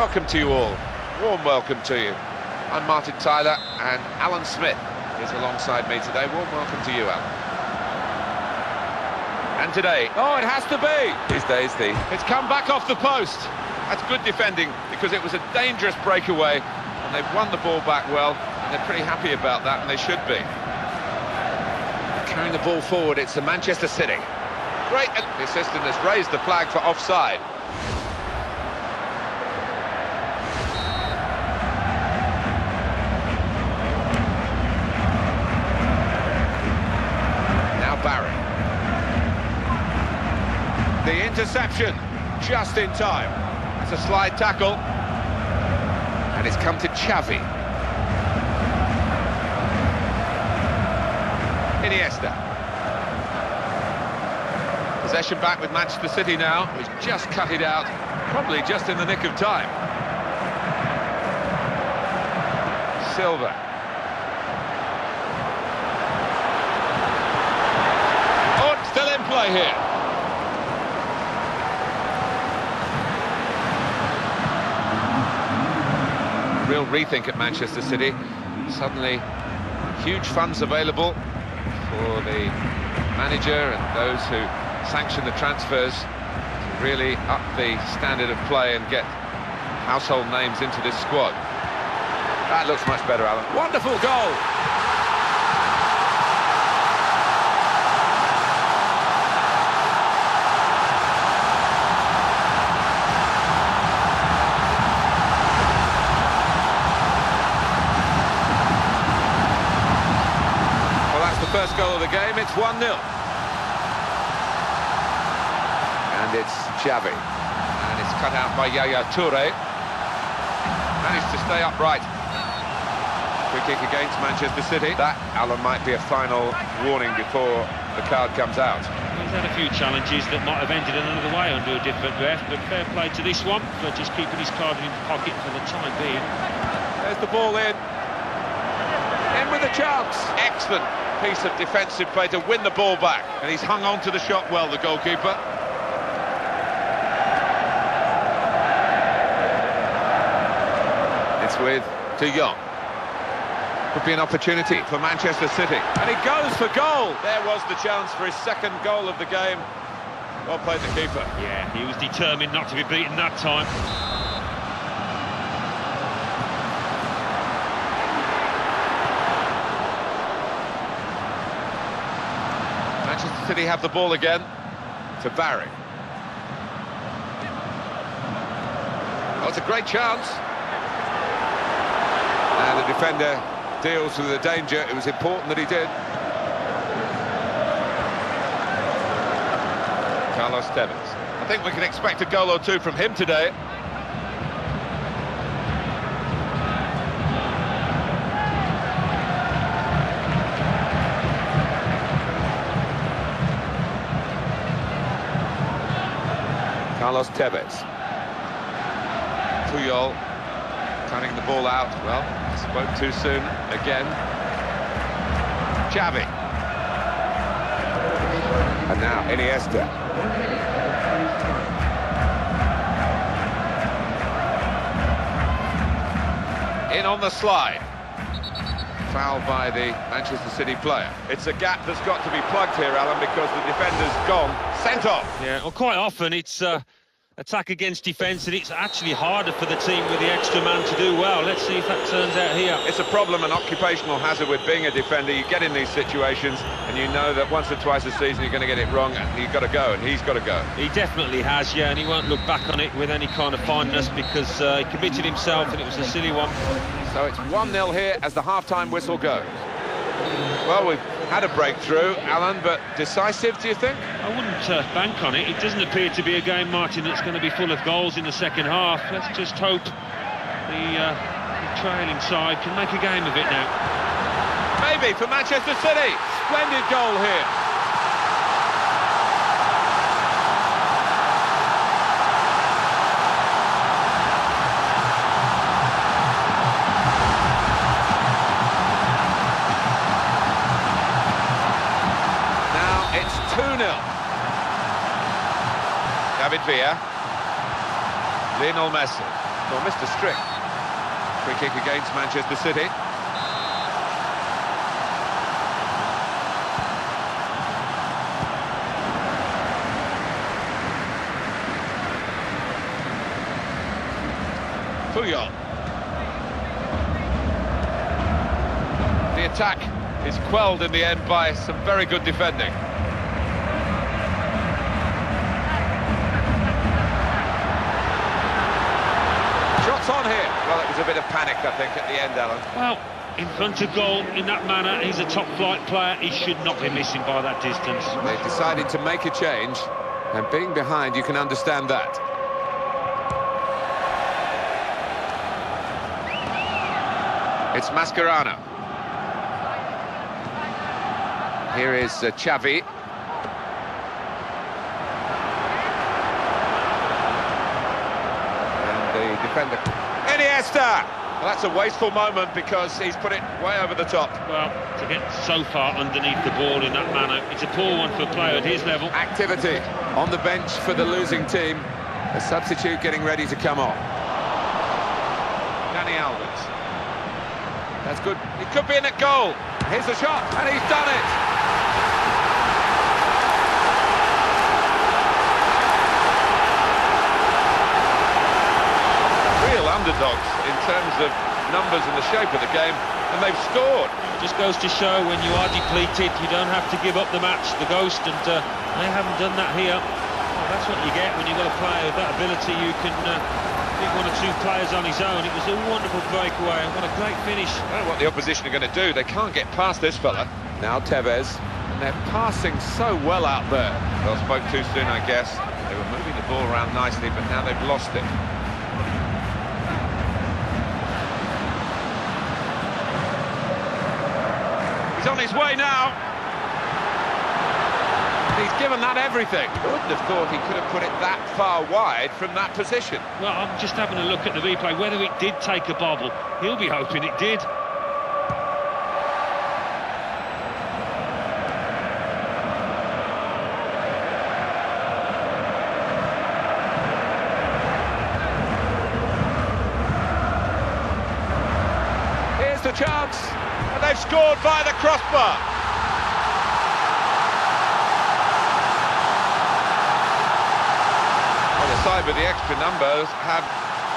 Welcome to you all. Warm welcome to you. I'm Martin Tyler and Alan Smith is alongside me today. Warm welcome to you, Alan. And today, oh, it has to be. These days, it's come back off the post. That's good defending because it was a dangerous breakaway and they've won the ball back well and they're pretty happy about that, and they should be. Carrying the ball forward, it's the Manchester City. Great, the assistant has raised the flag for offside. The interception, just in time. It's a slide tackle. And it's come to Xavi. Iniesta. Possession back with Manchester City now. He's just cut it out, probably just in the nick of time. Silva. Oh, still in play here. Real rethink at Manchester City. Suddenly huge funds available for the manager and those who sanction the transfers to really up the standard of play and get household names into this squad. That looks much better, Alan. Wonderful goal! First goal of the game, it's 1-0. And it's Xavi. And it's cut out by Yaya Toure. Managed to stay upright. Free kick against Manchester City. That, Alan, might be a final warning before the card comes out. He's had a few challenges that might have ended another way under a different ref, but fair play to this one for just keeping his card in his pocket for the time being. There's the ball in. In with a chance. Excellent piece of defensive play to win the ball back, and he's hung on to the shot well, the goalkeeper. It's with De Jong. Could be an opportunity for Manchester City, and he goes for goal. There was the chance for his second goal of the game. Well played, the keeper. Yeah, he was determined not to be beaten that time. Manchester City have the ball again to Barry. Oh, it's a great chance. And the defender deals with the danger. It was important that he did. Carlos Tevez. I think we can expect a goal or two from him today. Carlos Tevez. Puyol cutting the ball out. Well, spoke too soon again. Xavi. And now Iniesta. In on the slide. Foul by the Manchester City player. It's a gap that's got to be plugged here, Alan, because the defender's gone. Sent off. Yeah, well, quite often it's attack against defence, and it's actually harder for the team with the extra man to do well. Let's see if that turns out here. It's a problem, an occupational hazard with being a defender. You get in these situations and you know that once or twice a season you're going to get it wrong and you've got to go, and he's got to go. He definitely has, yeah, and he won't look back on it with any kind of fondness because he committed himself and it was a silly one. So it's 1-0 here as the half-time whistle goes. Well, we've had a breakthrough, Alan, but decisive, do you think? I wouldn't bank on it. It doesn't appear to be a game, Martin, that's going to be full of goals in the second half. Let's just hope the trailing side can make a game of it now. Maybe for Manchester City. Splendid goal here. It's 2-0. David Villa. Lionel Messi. Well, Mr. Strick. Free kick against Manchester City. Puyol. The attack is quelled in the end by some very good defending. Shots on here. Well, it was a bit of panic, I think, at the end, Alan. Well, in front of goal, in that manner, he's a top-flight player. He should not be missing by that distance. They decided to make a change, and being behind, you can understand that. It's Mascherano. Here is Xavi. And the defender. Iniesta! Well, that's a wasteful moment because he's put it way over the top. Well, to get so far underneath the ball in that manner, it's a poor one for a player at his level. Activity on the bench for the losing team. A substitute getting ready to come on. Dani Alves. That's good. It could be in at goal. Here's the shot, and he's done it. Real underdogs in terms of numbers and the shape of the game, and they've scored. It just goes to show when you are depleted, you don't have to give up the match, the ghost, and they haven't done that here. Well, that's what you get when you've got a player of that ability. You can pick one or two players on his own. It was a wonderful breakaway, and what a great finish. I don't know what the opposition are going to do. They can't get past this fella. Now Tevez, and they're passing so well out there. Well, spoke too soon, I guess. They were moving the ball around nicely, but now they've lost it. He's on his way now. He's given that everything. I wouldn't have thought he could have put it that far wide from that position. Well, I'm just having a look at the replay. Whether it did take a bobble, he'll be hoping it did. Here's the chance, and they've scored by the crossbar. Side with the extra numbers have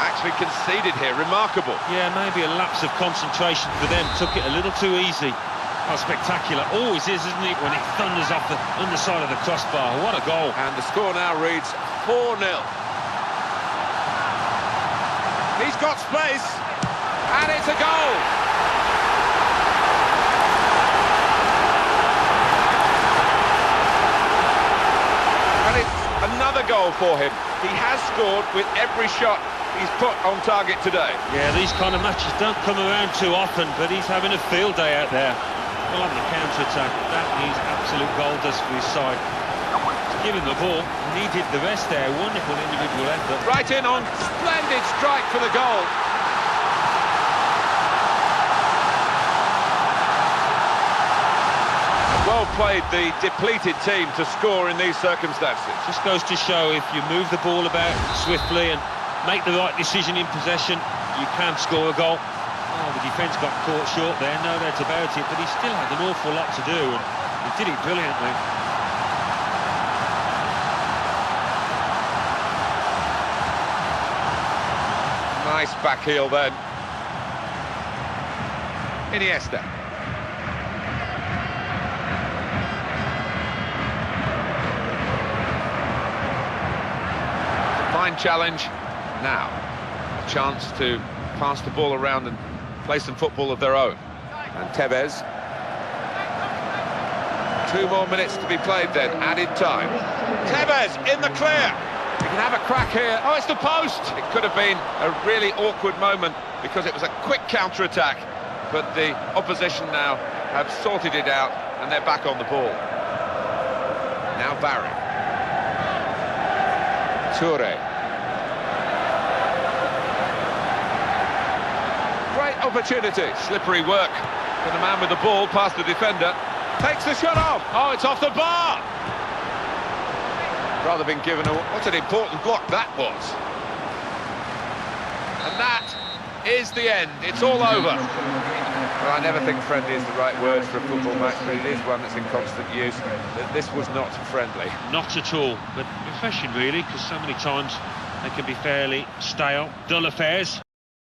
actually conceded here. Remarkable. Yeah, maybe a lapse of concentration for them. Took it a little too easy. Oh, spectacular. Always is, isn't it, when it thunders off the underside of the crossbar. What a goal. And the score now reads 4-0. He's got space, and it's a goal. And it's another goal for him. He has scored with every shot he's put on target today. Yeah, these kind of matches don't come around too often, but he's having a field day out there. Well, on the counter-attack, that is absolute goal dust for his side. To give him the ball, and he did the rest there. Wonderful individual effort. Right in on, splendid strike for the goal. Well played, the depleted team, to score in these circumstances. Just goes to show if you move the ball about swiftly and make the right decision in possession, you can score a goal. Oh, the defence got caught short there, no doubt about it, but he still had an awful lot to do, and he did it brilliantly. Nice back heel then. Iniesta. Fine challenge. Now, a chance to pass the ball around and play some football of their own. And Tevez. 2 more minutes to be played then, added time. Tevez in the clear. He can have a crack here. Oh, it's the post. It could have been a really awkward moment because it was a quick counter-attack. But the opposition now have sorted it out and they're back on the ball. Now Barry. Toure. Great opportunity. Slippery work for the man with the ball past the defender. Takes the shot off. Oh, it's off the bar. Rather been given a... What an important block that was. And that is the end. It's all over. Well, I never think friendly is the right word for a football match, but it is one that's in constant use. This was not friendly. Not at all, but refreshing really, because so many times they can be fairly stale, dull affairs.